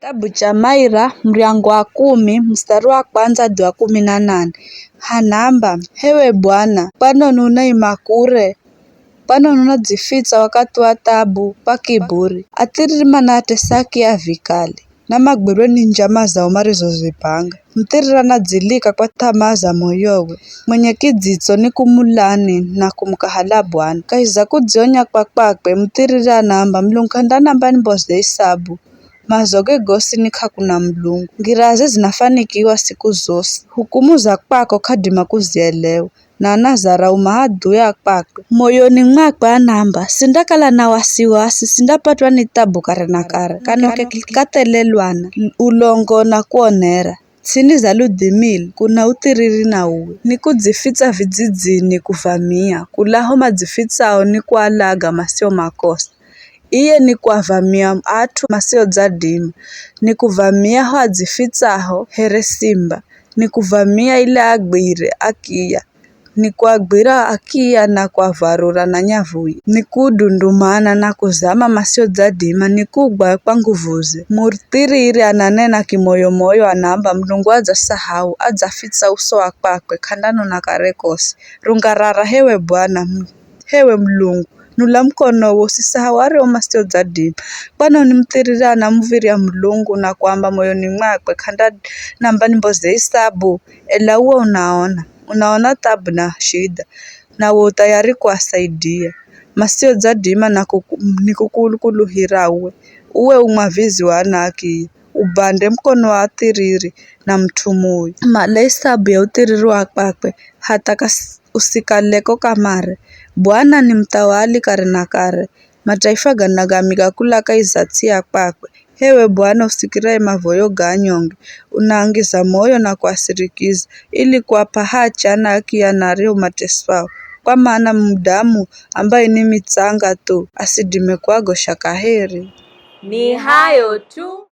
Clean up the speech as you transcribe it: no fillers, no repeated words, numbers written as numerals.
Kitabu cha Maira mlango wa 10 mstari wa kwanza hadi wa 18. Hanamba, hewe Bwana, pano nunaima kure, pano nunajificha wakati wa taabu pa kiburi. Atiririma na atesaki ya vikali, na magwirwe ni njama zao marizozipanga. Mtirira anadzilika kwa tamaa za moyowe, mwenye kidzitso ni kumulani na kumkahala Bwana. Kaiza kudzionya kwakwe mtirira anamba Mlungu kandanamba nimboze isabu. Mazoge gosi ni kakuna Mlungu, ngiraze zinafanikiwa siku zose. Hukumu za kwako kadima kuzielewa, na nazarau maadui ya kwako. Moyoni mwakwe anamba, sindakala na wasiwasi, sindapatwa ni tabu kare na kare. Kanoke katelelwana, ulongo na kuonera. Tsini za ludhimili, kuna utiriri na uwe. Ni kudzificha vijijini kuvamia, kulaho madzifichao ni kualaga masio makosa. Iye ni kuavamia atu masio dzadima, ni kuvamia ho adzifichaho here simba, ni kuvamia ile agwire akia, ni kuagwira akia na kuavarura na nyavui, ni kudundumana na kuzama masio dzadima, ni kugwa kwa nguvuze. Murtiriri ananena kimoyomoyo anamba Mlungu adzasahau, adzaficha uso wa kwakwe kandano na karekosi. Rungarara hewe Bwana, hewe Mlungu, nula mkono usisahau ari masio dzadima. Pano ni mtiriri anamuviria Mlungu na kwamba moyoni mwakwe kanda namba nimboze isabu. Ela uwe unaona tabu na shida, na uwe tayari kuwasaidia masio dzadima na ni kukuluhira uwe umwavizi wanaki, ubande mkono wa tiriri na mtumui. Mala isabu ya utiriri wa kwakwe hata usikaleko kamare. Bwana ni mtawali kare na kare, mataifa ganagamika kulaka izatsi ya kwakwe. Hewe Bwana usikirae mavoyo ganyonge, unaangiza moyo na kuasirikiza, ili kuwapa hacha na haki yanario mateswao. Kwa maana mdamu ambaye ni mitsanga tu, asidime kwago shakaheri. Ni hayo tu.